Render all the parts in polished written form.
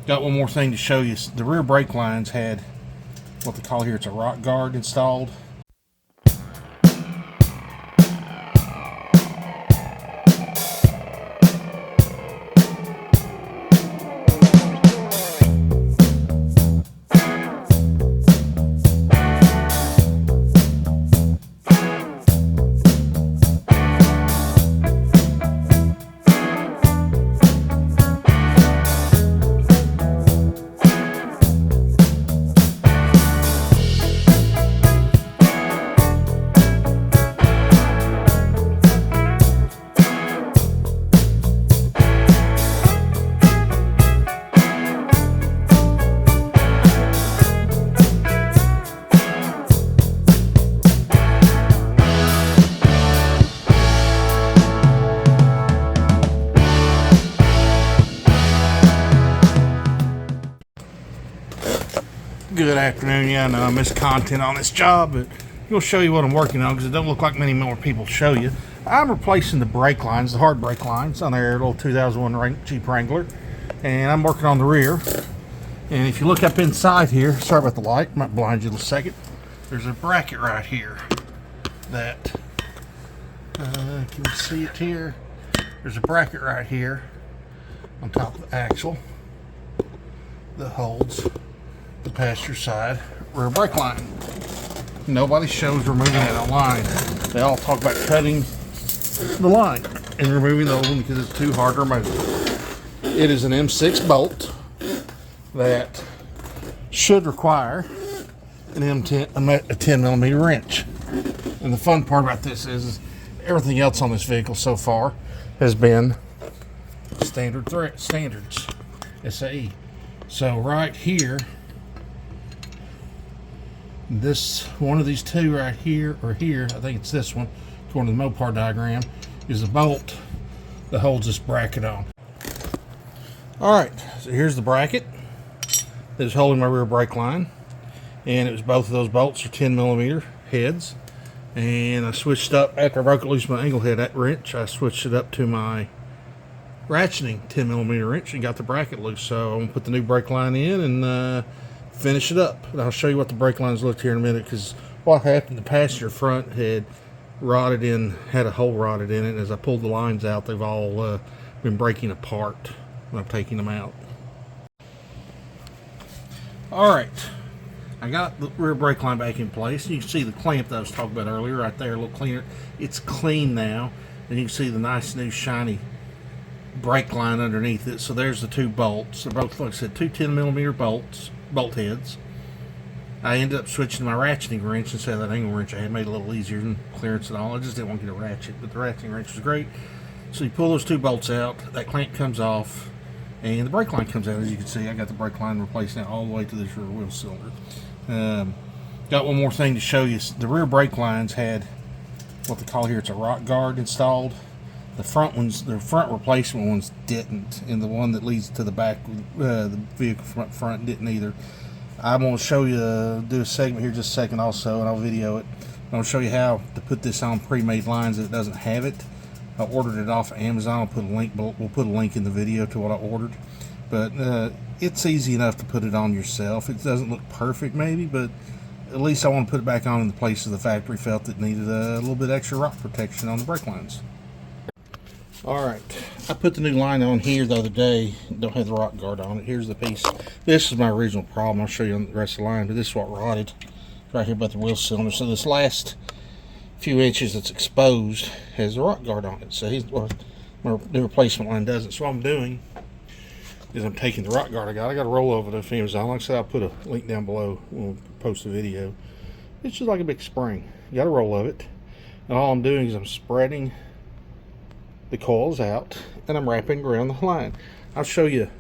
Got one more thing to show you. The rear brake lines had what they call here, it's a rock guard installed. Good afternoon. Yeah, I know I missed content on this job, but we'll show you what I'm working on because it don't look like many more people show you. I'm replacing the brake lines, the hard brake lines on their little 2001 Jeep Wrangler, and I'm working on the rear. And if you look up inside here, sorry about the light, might blind you in a second. There's a bracket right here that can you see it here? There's a bracket right here on top of the axle that holds the passenger side rear brake line. Nobody shows removing that line. They all talk about cutting the line and removing the old one because it's too hard to remove. It is an M6 bolt that should require an a 10 millimeter wrench. And the fun part about this is everything else on this vehicle so far has been standards, SAE. So right here, this one of these two right here or here, I think it's this one, according to the Mopar diagram, is the bolt that holds this bracket on. Alright, so here's the bracket that is holding my rear brake line, and it was both of those bolts are 10 millimeter heads, and I switched up after I broke it loose my angle head wrench. I switched it up to my ratcheting 10 millimeter wrench and got the bracket loose. So I'm gonna put the new brake line in and finish it up. And I'll show you what the brake lines looked here in a minute, because what happened, the passenger front had had a hole rotted in it, and as I pulled the lines out, they've all been breaking apart when I'm taking them out. Alright, I got the rear brake line back in place. You can see the clamp that I was talking about earlier right there, a little cleaner. It's clean now, and you can see the nice new shiny brake line underneath it. So there's the two bolts. They're both, like I said, two 10 millimeter bolt heads. I ended up switching to my ratcheting wrench instead of that angle wrench I had. Made it a little easier than clearance and all. I just didn't want to get a ratchet, but the ratcheting wrench was great. So you pull those two bolts out, that clamp comes off, and the brake line comes out. As you can see, I got the brake line replaced now all the way to this rear wheel cylinder. Got one more thing to show you. The rear brake lines had what they call here, it's a rock guard installed. The front ones, the front replacement ones didn't, and the one that leads to the back, the vehicle front didn't either. I'm going to show you, do a segment here just a second also, and I'll video it. I'm going to show you how to put this on pre-made lines that doesn't have it. I ordered it off of Amazon. I'll put a link. We'll put a link in the video to what I ordered. But it's easy enough to put it on yourself. It doesn't look perfect maybe, but at least I want to put it back on in the place of the factory felt that needed a little bit extra rock protection on the brake lines. Alright, I put the new line on here the other day. Don't have the rock guard on it. Here's the piece. This is my original problem. I'll show you on the rest of the line, but this is what rotted right here about the wheel cylinder. So this last few inches that's exposed has the rock guard on it. So my new replacement line doesn't. So what I'm doing is I'm taking the rock guard I got to roll over to Amazon. Like I said, I'll put a link down below when we post a video. It's just like a big spring. You got a roll of it. And all I'm doing is I'm spreading the coils out and I'm wrapping around the line. I'll show you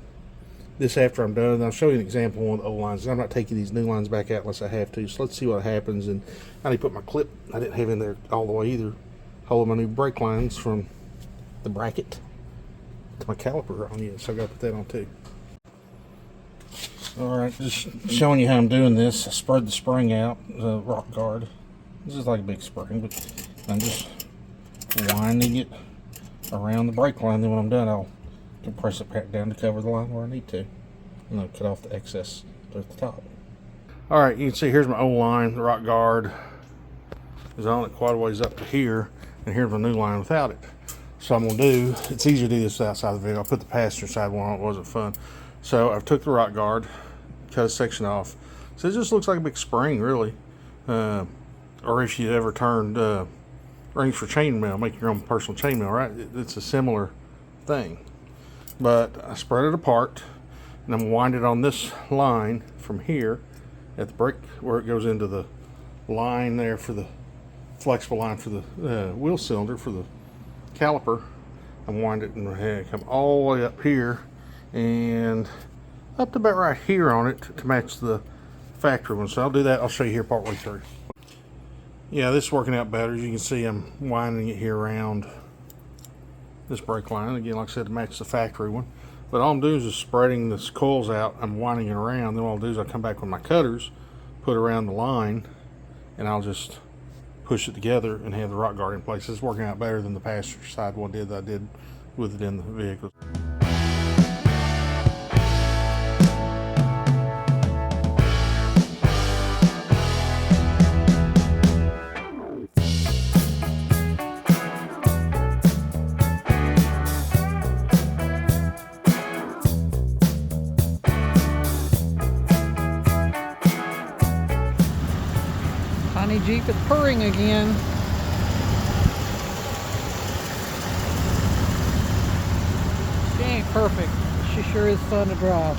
this after I'm done. I'll show you an example of one of the old lines. I'm not taking these new lines back out unless I have to. So let's see what happens. And I need to put my clip, I didn't have in there all the way either, holding my new brake lines from the bracket to my caliper on yet. So I got to put that on too. Alright, just showing you how I'm doing this. I spread the spring out, the rock guard. This is like a big spring, but I'm just winding it around the brake line. Then when I'm done, I'll compress it back down to cover the line where I need to. and I'll cut off the excess at the top. All right, you can see here's my old line. The rock guard is on it quite a ways up to here, and here's my new line without it. So I'm gonna do, it's easier to do this outside the vehicle. I put the passenger side one on, it wasn't fun. So I've took the rock guard, cut a section off. So it just looks like a big spring, really. Or if you ever turned rings for chainmail, make your own personal chainmail, right? It's a similar thing. But I spread it apart, and I'm wind it on this line from here at the brake where it goes into the line there for the flexible line for the wheel cylinder for the caliper. I'm wind it and come all the way up here and up to about right here on it to match the factory one. So I'll do that. I'll show you here partway through. Yeah, this is working out better. As you can see, I'm winding it here around this brake line again, like I said, to match the factory one. But all I'm doing is just spreading this coils out. I'm winding it around. Then what I'll do is I'll come back with my cutters, put around the line, and I'll just push it together and have the rock guard in place. It's working out better than the passenger side one did that I did with it in the vehicle. Tiny Jeep is purring again. She ain't perfect, but she sure is fun to drive.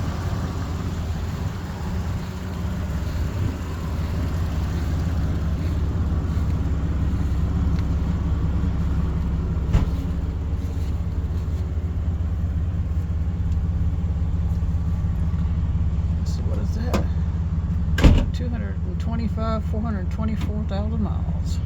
So what is that? 424,000 miles.